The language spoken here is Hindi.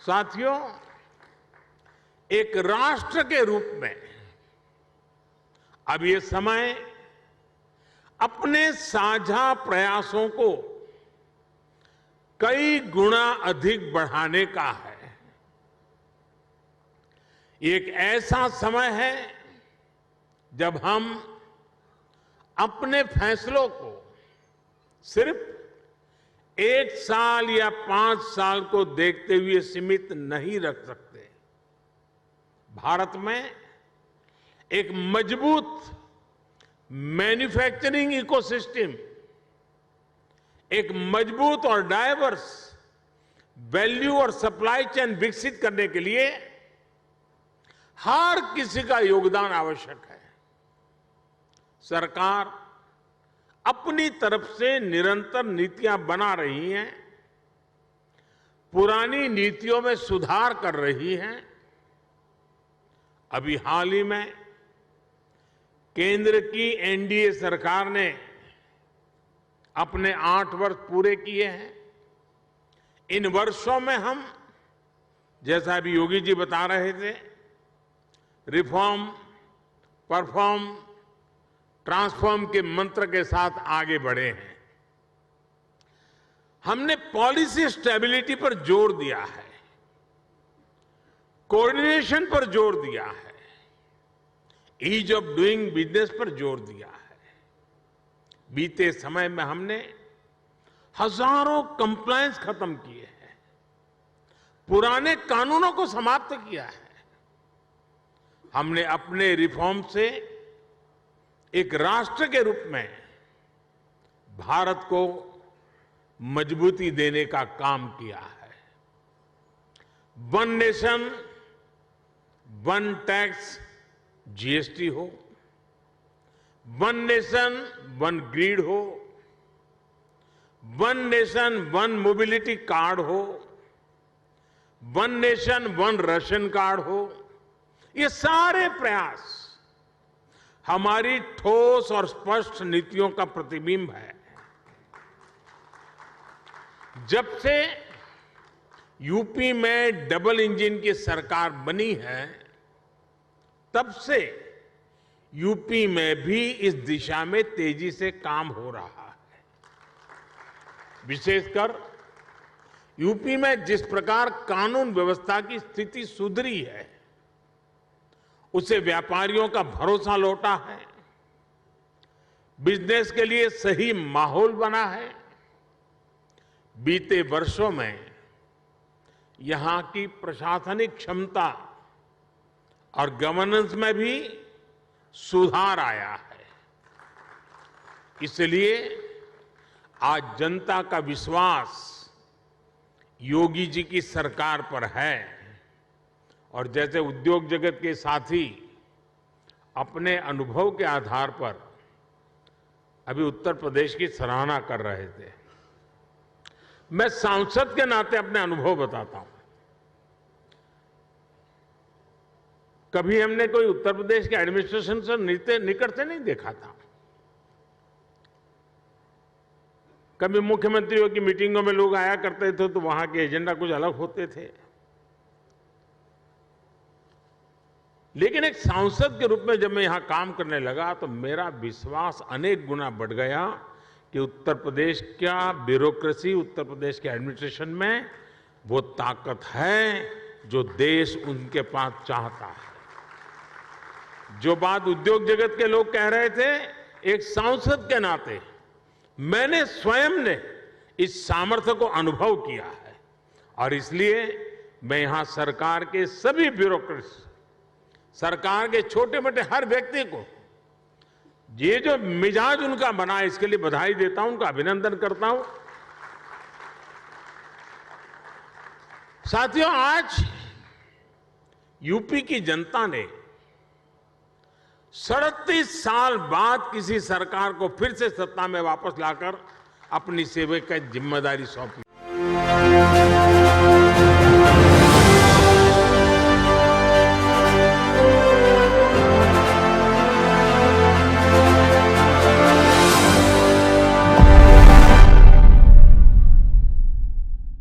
साथियों, एक राष्ट्र के रूप में अब ये समय अपने साझा प्रयासों को कई गुना अधिक बढ़ाने का है। एक ऐसा समय है जब हम अपने फैसलों को सिर्फ 1 साल या 5 साल को देखते हुए सीमित नहीं रख सकते। भारत में एक मजबूत मैन्युफैक्चरिंग इकोसिस्टम, एक मजबूत और डाइवर्स वैल्यू और सप्लाई चेन विकसित करने के लिए हर किसी का योगदान आवश्यक है। सरकार अपनी तरफ से निरंतर नीतियां बना रही हैं, पुरानी नीतियों में सुधार कर रही हैं। अभी हाल ही में केंद्र की एनडीए सरकार ने अपने 8 वर्ष पूरे किए हैं। इन वर्षों में हम, जैसा अभी योगी जी बता रहे थे, रिफॉर्म, परफॉर्म, ट्रांसफॉर्म के मंत्र के साथ आगे बढ़े हैं। हमने पॉलिसी स्टेबिलिटी पर जोर दिया है, कोऑर्डिनेशन पर जोर दिया है, ईज ऑफ डूइंग बिजनेस पर जोर दिया है। बीते समय में हमने हजारों कंप्लायंस खत्म किए हैं, पुराने कानूनों को समाप्त किया है। हमने अपने रिफॉर्म से एक राष्ट्र के रूप में भारत को मजबूती देने का काम किया है। One nation, one tax, GST हो, वन नेशन, वन ग्रिड हो, one nation, one mobility card हो, one nation, one ration card हो, ये सारे प्रयास हमारी ठोस और स्पष्ट नीतियों का प्रतिबिंब है। जब से यूपी में डबल इंजन की सरकार बनी है, तब से यूपी में भी इस दिशा में तेजी से काम हो रहा है। विशेषकर यूपी में जिस प्रकार कानून व्यवस्था की स्थिति सुधरी है, उससे व्यापारियों का भरोसा लौटा है, बिजनेस के लिए सही माहौल बना है। बीते वर्षों में यहां की प्रशासनिक क्षमता और गवर्नेंस में भी सुधार आया है। इसलिए आज जनता का विश्वास योगी जी की सरकार पर है। और जैसे उद्योग जगत के साथी अपने अनुभव के आधार पर अभी उत्तर प्रदेश की सराहना कर रहे थे, मैं सांसद के नाते अपने अनुभव बताता हूं। कभी हमने कोई उत्तर प्रदेश के एडमिनिस्ट्रेशन से निकट से नहीं देखा था। कभी मुख्यमंत्रियों की मीटिंगों में लोग आया करते थे तो वहां के एजेंडा कुछ अलग होते थे, लेकिन एक सांसद के रूप में जब मैं यहां काम करने लगा तो मेरा विश्वास अनेक गुना बढ़ गया कि उत्तर प्रदेश का ब्यूरोक्रेसी, उत्तर प्रदेश के एडमिनिस्ट्रेशन में वो ताकत है जो देश उनके पास चाहता है। जो बात उद्योग जगत के लोग कह रहे थे, एक सांसद के नाते मैंने स्वयं ने इस सामर्थ्य को अनुभव किया है। और इसलिए मैं यहां सरकार के सभी ब्यूरोक्रेट्स, सरकार के छोटे मोटे हर व्यक्ति को ये जो मिजाज उनका बना है, इसके लिए बधाई देता हूं, उनका अभिनंदन करता हूं। साथियों, आज यूपी की जनता ने 37 साल बाद किसी सरकार को फिर से सत्ता में वापस लाकर अपनी सेवा की जिम्मेदारी सौंपी।